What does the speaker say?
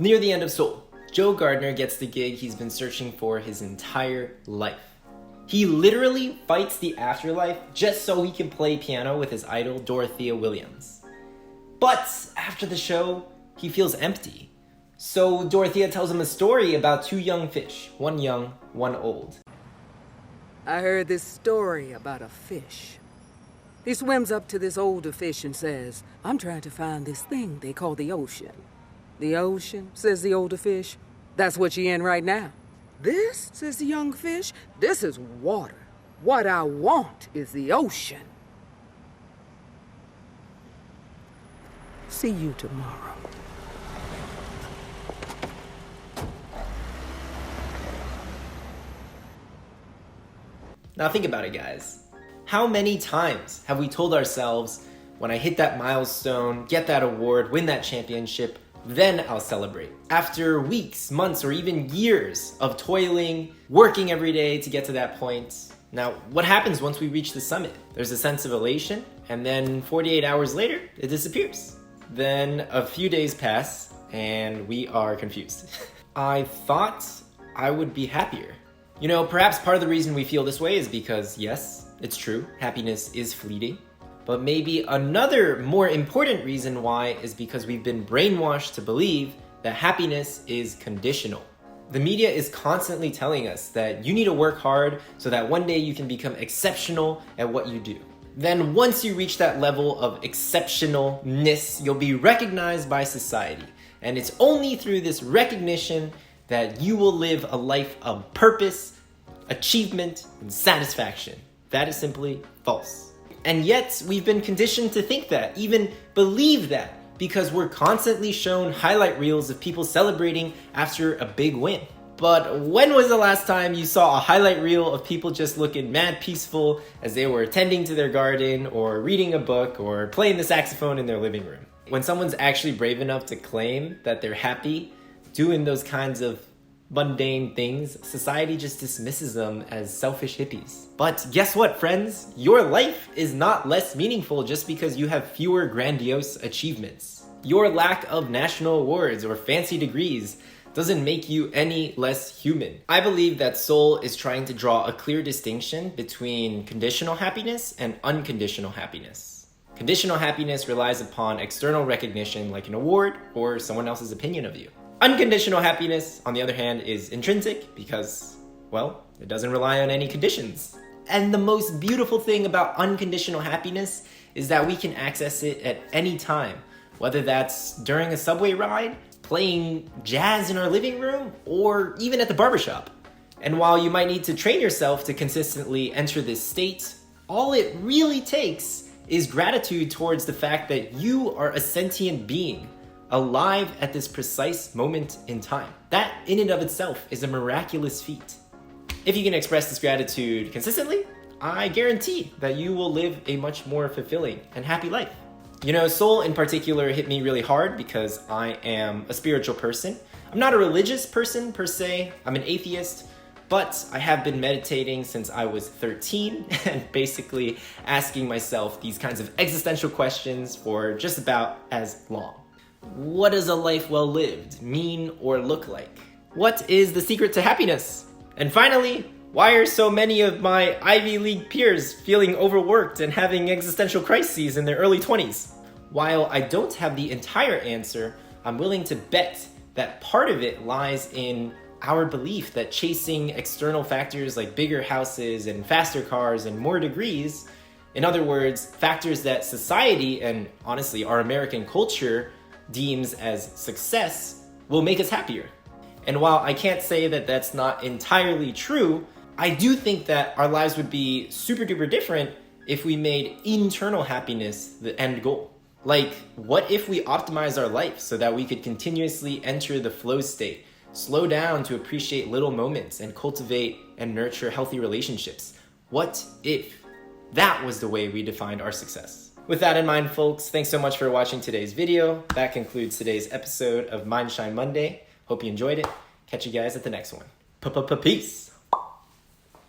Near the end of Soul, Joe Gardner gets the gig he's been searching for his entire life. He literally fights the afterlife just so he can play piano with his idol Dorothea Williams. But after the show, he feels empty. So Dorothea tells him a story about two young fish, one young, one old. I heard this story about a fish. He swims up to this older fish and says, "I'm trying to find this thing they call the ocean." "The ocean?" says the older fish. "That's what you're in right now." "This?" says the young fish. "This is water. What I want is the ocean." See you tomorrow. Now think about it, guys. How many times have we told ourselves, when I hit that milestone, get that award, win that championship, then I'll celebrate? After weeks, months, or even years of toiling, working every day to get to that point. Now, what happens once we reach the summit? There's a sense of elation, and then 48 hours later, it disappears. Then a few days pass, and we are confused. I thought I would be happier. You know, perhaps part of the reason we feel this way is because, yes, it's true, happiness is fleeting. But maybe another more important reason why is because we've been brainwashed to believe that happiness is conditional. The media is constantly telling us that you need to work hard so that one day you can become exceptional at what you do. Then once you reach that level of exceptionalness, you'll be recognized by society. And it's only through this recognition that you will live a life of purpose, achievement, and satisfaction. That is simply false. And yet, we've been conditioned to think that, even believe that, because we're constantly shown highlight reels of people celebrating after a big win. But when was the last time you saw a highlight reel of people just looking mad peaceful as they were attending to their garden, or reading a book, or playing the saxophone in their living room? When someone's actually brave enough to claim that they're happy doing those kinds of mundane things, society just dismisses them as selfish hippies. But guess what, friends? Your life is not less meaningful just because you have fewer grandiose achievements. Your lack of national awards or fancy degrees doesn't make you any less human. I believe that Soul is trying to draw a clear distinction between conditional happiness and unconditional happiness. Conditional happiness relies upon external recognition like an award or someone else's opinion of you. Unconditional happiness, on the other hand, is intrinsic because, well, it doesn't rely on any conditions. And the most beautiful thing about unconditional happiness is that we can access it at any time, whether that's during a subway ride, playing jazz in our living room, or even at the barbershop. And while you might need to train yourself to consistently enter this state, all it really takes is gratitude towards the fact that you are a sentient being, alive at this precise moment in time. That in and of itself is a miraculous feat. If you can express this gratitude consistently, I guarantee that you will live a much more fulfilling and happy life. You know, Soul in particular hit me really hard because I am a spiritual person. I'm not a religious person per se, I'm an atheist, but I have been meditating since I was 13 and basically asking myself these kinds of existential questions for just about as long. What does a life well lived mean or look like? What is the secret to happiness? And finally, why are so many of my Ivy League peers feeling overworked and having existential crises in their early 20s? While I don't have the entire answer, I'm willing to bet that part of it lies in our belief that chasing external factors like bigger houses and faster cars and more degrees, in other words, factors that society and honestly our American culture deems as success, will make us happier. And while I can't say that that's not entirely true, I do think that our lives would be super duper different if we made internal happiness the end goal. Like, what if we optimize our life so that we could continuously enter the flow state, slow down to appreciate little moments, and cultivate and nurture healthy relationships? What if that was the way we defined our success? With that in mind, folks, thanks so much for watching today's video. That concludes today's episode of Mind Shine Monday. Hope you enjoyed it. Catch you guys at the next one. Peace.